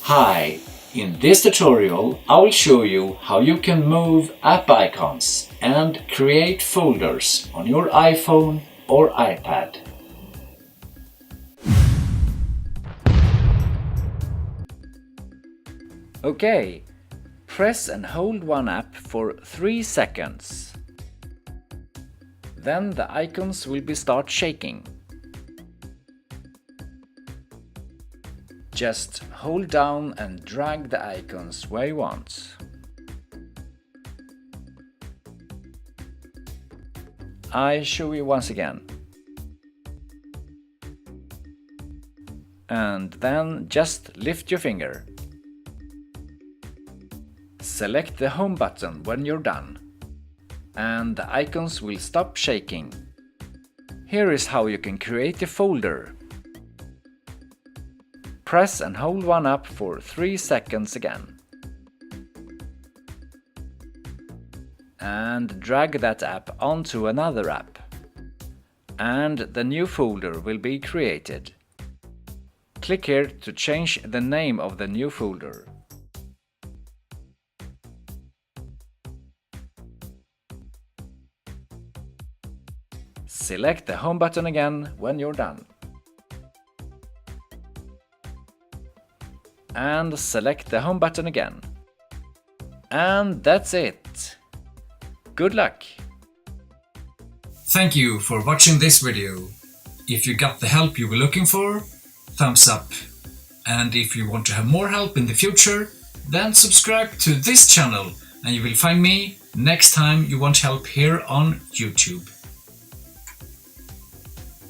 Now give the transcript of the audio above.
Hi, in this tutorial I will show you how you can move app icons and create folders on your iPhone or iPad. Okay, press and hold one app for 3 seconds. Then the icons will start shaking. Just hold down and drag the icons where you want. I show you once again. And then just lift your finger. Select the home button when you're done. And the icons will stop shaking. Here is how you can create a folder. Press and hold one app for 3 seconds again. And drag that app onto another app. And the new folder will be created. Click here to change the name of the new folder. Select the home button again when you're done. And select the home button again. And that's it. Good luck! Thank you for watching this video. If you got the help you were looking for, thumbs up. And if you want to have more help in the future, then subscribe to this channel and you will find me next time you want help here on YouTube.